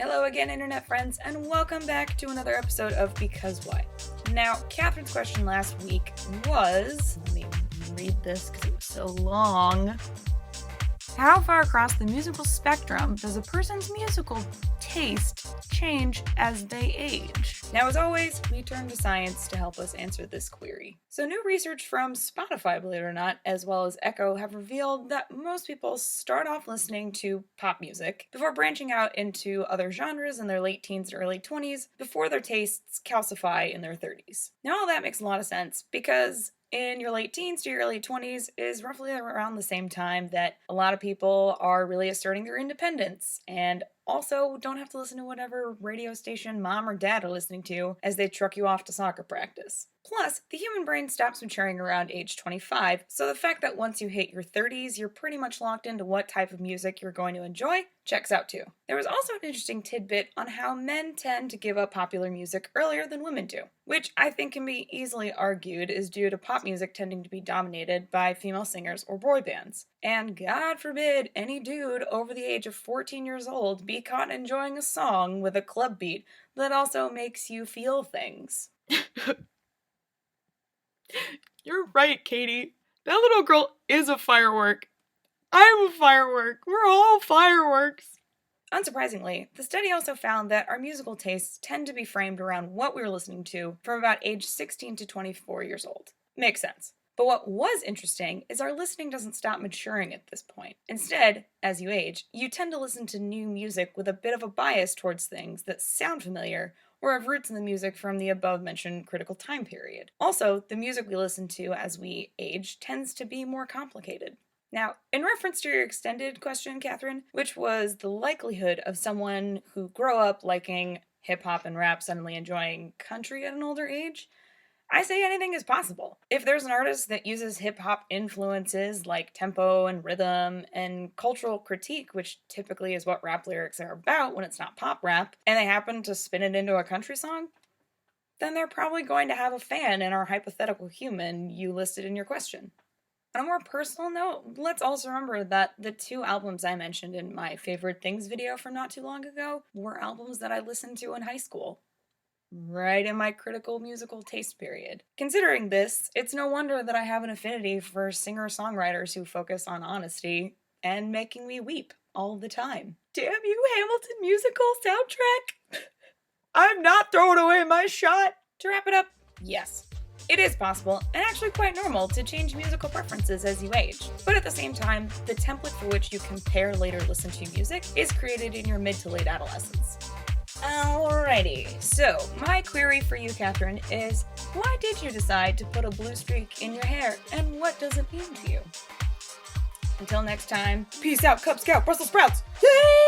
Hello again, internet friends, and welcome back to another episode of Because What? Now, Catherine's question last week was, let me read this because it was so long. How far across the musical spectrum does a person's musical taste change as they age? Now, as always, we turn to science to help us answer this query. So new research from Spotify, believe it or not, as well as Echo, have revealed that most people start off listening to pop music before branching out into other genres in their late teens or early 20s before their tastes calcify in their 30s. Now, all that makes a lot of sense because in your late teens to your early 20s is roughly around the same time that a lot of people are really asserting their independence and also don't have to listen to whatever radio station mom or dad are listening to as they truck you off to soccer practice. Plus, the human brain stops maturing around age 25, so the fact that once you hit your 30s, you're pretty much locked into what type of music you're going to enjoy checks out too. There was also an interesting tidbit on how men tend to give up popular music earlier than women do, which I think can be easily argued is due to pop music tending to be dominated by female singers or boy bands. And God forbid any dude over the age of 14 years old be caught enjoying a song with a club beat that also makes you feel things. You're right, Katie. That little girl is a firework. I'm a firework. We're all fireworks. Unsurprisingly, the study also found that our musical tastes tend to be framed around what we were listening to from about age 16 to 24 years old. Makes sense. But what was interesting is our listening doesn't stop maturing at this point. Instead, as you age, you tend to listen to new music with a bit of a bias towards things that sound familiar or have roots in the music from the above-mentioned critical time period. Also, the music we listen to as we age tends to be more complicated. Now, in reference to your extended question, Catherine, which was the likelihood of someone who grew up liking hip-hop and rap suddenly enjoying country at an older age, I say anything is possible. If there's an artist that uses hip-hop influences like tempo and rhythm and cultural critique, which typically is what rap lyrics are about when it's not pop rap, and they happen to spin it into a country song, then they're probably going to have a fan in our hypothetical human you listed in your question. On a more personal note, let's also remember that the two albums I mentioned in my favorite things video from not too long ago were albums that I listened to in high school. Right in my critical musical taste period. Considering this, it's no wonder that I have an affinity for singer-songwriters who focus on honesty and making me weep all the time. Damn you, Hamilton musical soundtrack! I'm not throwing away my shot! To wrap it up, yes. It is possible, and actually quite normal, to change musical preferences as you age. But at the same time, the template for which you compare later listened to music is created in your mid to late adolescence. Alrighty, so my query for you, Catherine, is why did you decide to put a blue streak in your hair, and what does it mean to you? Until next time, peace out, Cub Scout, Brussels sprouts! Yay!